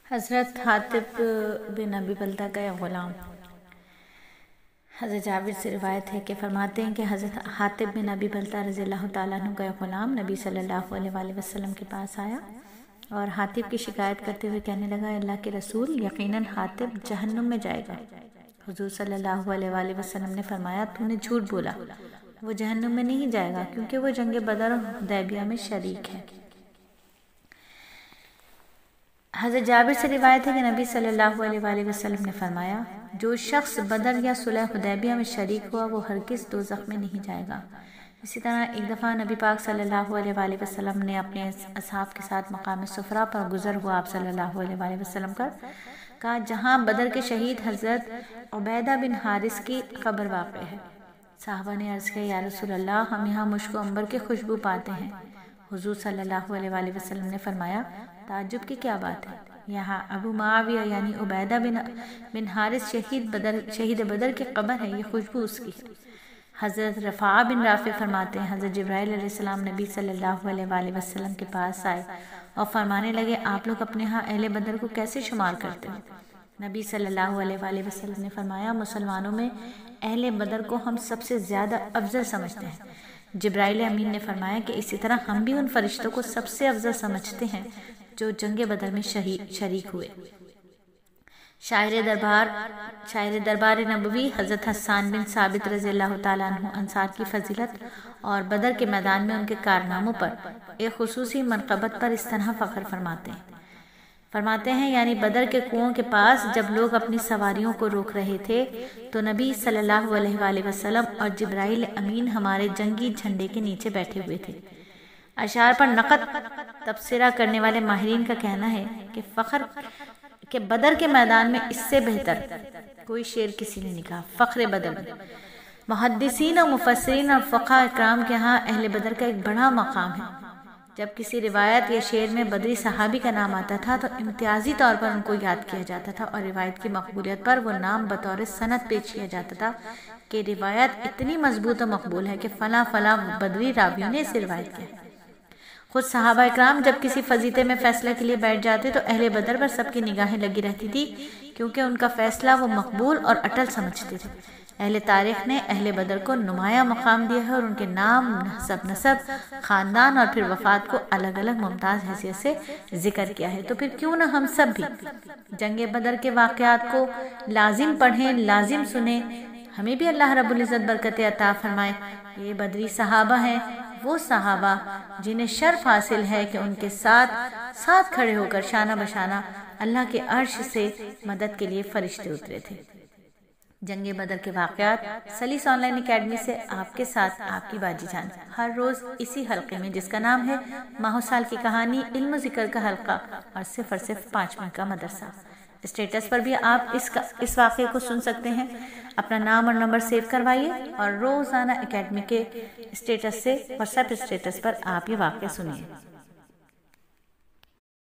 حضرت حاطب بن ابی بلتہ کا غلام۔ حضرت جابر سے روایت ہے کہ فرماتے ہیں کہ حضرت حاطب بن ابی بلتہ رضی اللہ تعالیٰ عنہ کا غلام نبی صلی اللہ علیہ وآلہ وسلم کے پاس آیا اور حاطب کی شکایت کرتے ہوئے کہنے لگا، اللہ کے رسول، یقیناً حاطب جہنم میں جائے گا۔ حضور صلی اللہ علیہ وآلہ وسلم نے فرمایا، تو نے جھوٹ بولا، وہ جہنم میں نہیں جائے گا کیونکہ وہ جنگ بدر اور حدیبیہ میں شریک ہے۔ حضرت جابر سے روایت ہے کہ نبی صلی اللہ علیہ وآلہ وسلم نے فرمایا، جو شخص بدر یا صلح حدیبیہ میں شریک ہوا وہ ہرگز دوزخ میں نہیں جائے گا۔ اسی طرح ایک دفعہ نبی پاک صلی اللہ علیہ وآلہ وسلم نے اپنے اصحاب کے ساتھ مقام صفرا پر گزر ہوا آپ صلی اللہ علیہ وآلہ وسلم کا کہا، جہاں بدر کے شہید حضرت عبیدہ بن حارث کی قبر واقع ہے۔ صحابہ نے عرض کیا، یا رسول اللہ، ہم یہاں مشک و عنبر کی خوشبو پاتے ہیں۔ حضور صلی اللہ علیہ وآلہ وسلم نے فرمایا، تعجب کی کیا بات ہے، یہاں ابو معاویہ یعنی عبیدہ بن حارث شہید بدر کی قبر ہے، یہ خوشبو اس کی ہے۔ حضرت رفاعہ بن رافع فرماتے ہیں، حضرت جبرائیل علیہ السلام نبی صلی اللہ علیہ وآلہ وسلم کے پاس آئے اور فرمانے لگے، آپ لوگ اپنے ہاں اہل بدر کو کیسے شمار کرتے ہیں؟ نبی صلی اللہ علیہ وآلہ وسلم نے فرمایا، مسلمانوں میں اہل بدر کو ہم سب سے زیادہ افضل سمجھتے ہیں۔ جبرائیل امین نے فرمایا کہ اسی طرح ہم بھی ان فرشتوں کو سب سے افضل سمجھتے ہیں جو جنگ بدر میں شریک ہوئے۔ شاعر دربار نبوی حضرت حسان بن ثابت رضی اللہ تعالیٰ عنہ انصار کی فضیلت اور بدر کے میدان میں ان کے کارناموں پر ایک خصوصی منقبت پر اس طرح فخر فرماتے ہیں، یعنی بدر کے کنویں کے پاس جب لوگ اپنی سواریوں کو روک رہے تھے تو نبی صلی اللہ علیہ وآلہ وسلم اور جبرائیل امین ہمارے جنگی جھنڈے کے نیچے بیٹھے ہوئے تھے۔ اشعار پر نقد تبصرہ کرنے والے ماہرین کا کہنا ہے کہ بدر کے میدان میں اس سے بہتر کوئی شعر کسی نے نہیں کہا۔ فخر بدر، محدثین اور مفسرین اور فقہاء اکرام کے ہاں اہل بدر کا ایک بڑا مقام ہے۔ جب کسی روایت یا شعر میں بدری صحابی کا نام آتا تھا تو امتیازی طور پر ان کو یاد کیا جاتا تھا اور روایت کی مقبولیت پر وہ نام بطور سند پیش کیا جاتا تھا کہ روایت اتنی مضبوط و مقبول ہے کہ فلاں فلاں بدری راویوں نے اسے روایت کیا۔ خود صحابہ اکرام جب کسی فضیلت میں فیصلہ کے لیے بیٹھ جاتے تو اہل بدر پر سب کی نگاہیں لگی رہتی تھی کیونکہ ان کا فیصلہ وہ مقبول اور اٹل سمجھتے تھے۔ اہل تاریخ نے اہل بدر کو نمایاں مقام دیا ہے اور ان کے نام، نسب، خاندان اور پھر وفات کو الگ الگ ممتاز حیثیت سے ذکر کیا ہے۔ تو پھر کیوں نہ ہم سب بھی جنگ بدر کے واقعات کو لازم پڑھیں، لازم سنیں، ہمیں بھی اللہ رب العزت برکت عطا فرمائے۔ یہ بدری صحابہ ہیں، وہ صحابہ جنہیں شرف حاصل ہے کہ ان کے ساتھ کھڑے ہو کر شانہ بشانہ اللہ کے عرش سے مدد کے لیے فرشتے اترے تھے۔ جنگ بدر کے واقعات سلیس آن لائن اکیڈمی سے آپ کے ساتھ آپ کی باجی جان، ہر روز اسی حلقے میں جس کا نام ہے ماہ و سال کی کہانی، علم و ذکر کا حلقہ اور صرف 5 منٹ کا مدرسہ۔ اسٹیٹس پر بھی آپ اس واقعے کو سن سکتے ہیں۔ اپنا نام اور نمبر سیو کروائیے اور روزانہ اکیڈمی کے اسٹیٹس سے، واٹس ایپ اسٹیٹس پر آپ یہ واقعہ سنیے۔